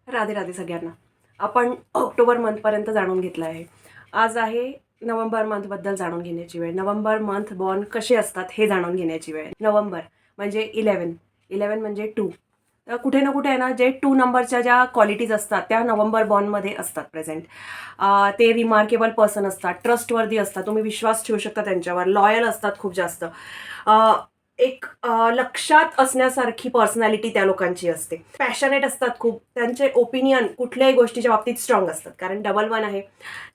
राधे राधे सगळ्यांना. आपण ऑक्टोबर मंथपर्यंत जाणून घेतलं आहे. आज आहे नोव्हेंबर मंथबद्दल जाणून घेण्याची वेळ. नोव्हेंबर मंथ बॉर्न कसे असतात हे जाणून घेण्याची वेळ. नोव्हेंबर म्हणजे 11 म्हणजे 2. तर कुठे ना कुठे आहे ना, जे 2 नंबरच्या ज्या क्वालिटीज असतात त्या नोव्हेंबर बॉर्नमध्ये असतात प्रेझेंट. ते रिमार्केबल पर्सन असतात, ट्रस्टवर्दी असतात, तुम्ही विश्वास ठेवू शकता त्यांच्यावर, लॉयल असतात खूप जास्त. एक लक्षात असण्यासारखी पर्सनॅलिटी त्या लोकांची असते. पॅशनेट असतात खूप. त्यांचे ओपिनियन कुठल्याही गोष्टीच्या बाबतीत स्ट्रॉंग असतात, कारण डबल 1 आहे.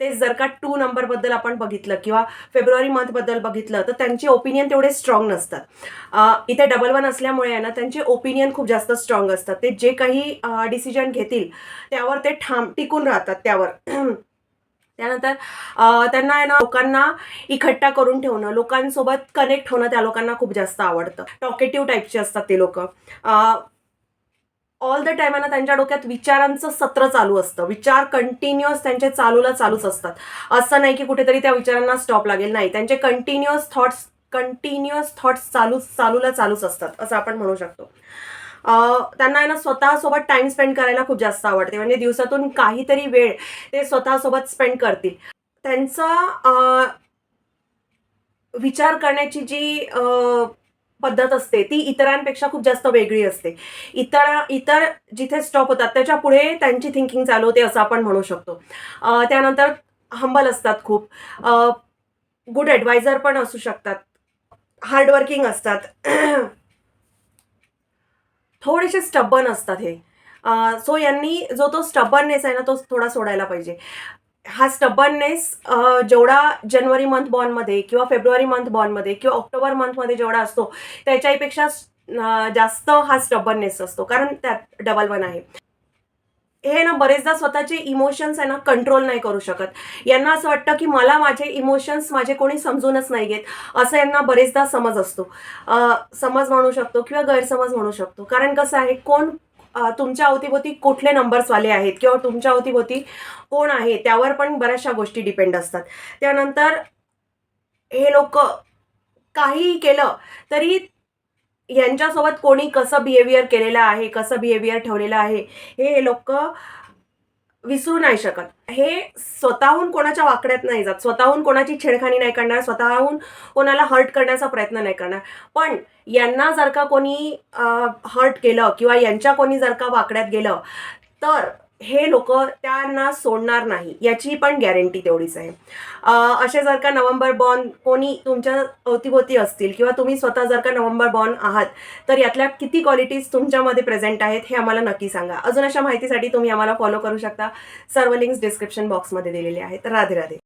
ते जर का 2 नंबरबद्दल आपण बघितलं किंवा फेब्रुवारी मंथबद्दल बघितलं तर त्यांचे ओपिनियन तेवढे स्ट्रॉंग नसतात. इथे डबल 1 असल्यामुळे आहे ना, त्यांचे ओपिनियन खूप जास्त स्ट्रॉंग असतात. ते जे काही डिसिजन घेतील त्यावर ते ठाम टिकून राहतात त्यावर. त्यानंतर त्यांना आहे ना, लोकांना इकट्ठा करून ठेवणं, लोकांसोबत कनेक्ट होणं त्या लोकांना खूप जास्त आवडतं. टॉकेटिव्ह टाईपचे असतात ते लोकं. ऑल द टाइम आहे ना, त्यांच्या डोक्यात विचारांचं सत्र चालू असतं. विचार कंटिन्युअस त्यांचे चालूच असतात. असं नाही की कुठेतरी त्या विचारांना स्टॉप लागेल. नाही, त्यांचे कंटिन्युअस थॉट्स चालूच असतात, असं आपण म्हणू शकतो. त्यांना आहे ना, स्वतःसोबत टाइम स्पेंड करायला खूप जास्त आवडते. म्हणजे दिवसातून काहीतरी वेळ ते स्वतःसोबत स्पेंड करतील. त्यांचा विचार करण्याची जी पद्धत असते ती इतरांपेक्षा खूप जास्त वेगळी असते. इतर जिथे स्टॉप होतात त्याच्या पुढे त्यांची थिंकिंग चालू होते, असं आपण म्हणू शकतो. त्यानंतर हंबल असतात खूप. गुड ॲडवायझर पण असू शकतात. हार्डवर्किंग असतात. थोडेसे स्टबर्न असतात हे. सो यांनी जो तो स्टबर्ननेस आहे ना, तो थोडा सोडायला पाहिजे. हा स्टबर्ननेस जेवढा जानेवारी मंथ बॉर्नमध्ये किंवा फेब्रुवारी मंथ बॉर्नमध्ये किंवा ऑक्टोबर मंथमध्ये जेवढा असतो, त्याच्यापेक्षा जास्त हा स्टबर्ननेस असतो, कारण त्यात डबल 1 आहे. हे ना, बरेचदा स्वतःचे इमोशन्स आहे ना, कंट्रोल नाही करू शकत. यांना असं वाटतं की मला माझे इमोशन्स माझे कोणी समजूनच नाही घेत, असं यांना बरेचदा समज असतो. समज म्हणू शकतो किंवा गैरसमज म्हणू शकतो. कारण कसं आहे, कोण तुमच्या अवतीभोवती कुठले नंबर्सवाले आहेत किंवा तुमच्या अवतीभोवती कोण आहे त्यावर पण बऱ्याचशा गोष्टी डिपेंड असतात. त्यानंतर हे लोकं काहीही केलं तरी यांच्यासोबत कोणी कसं बिहेवियर केलेलं आहे, कसं बिहेवियर ठेवलेलं आहे, हे लोकं विसरू नाही शकत. हे स्वतःहून कोणाच्या वाकड्यात नाही जात, स्वतःहून कोणाची छेडखानी नाही करणार, स्वतःहून कोणाला हर्ट करण्याचा प्रयत्न नाही करणार. पण यांना जर का कोणी हर्ट केलं किंवा यांच्या कोणी जर का वाकड्यात गेलं, तर हे लोकं त्यांना सोडणार नाही, याची पण गॅरंटी तेवढीच आहे. असे जर का नोव्हेंबर बॉर्न कोणी तुमच्या अवतीभोवती असतील किंवा तुम्ही स्वतः जर का नोव्हेंबर बॉर्न आहात, तर यातल्या किती क्वालिटीज तुमच्यामध्ये प्रेझेंट आहेत हे आम्हाला नक्की सांगा. अजून अशा माहितीसाठी तुम्ही आम्हाला फॉलो करू शकता. सर्व लिंक्स डिस्क्रिप्शन बॉक्समध्ये दिलेले आहेत. राधे राधे.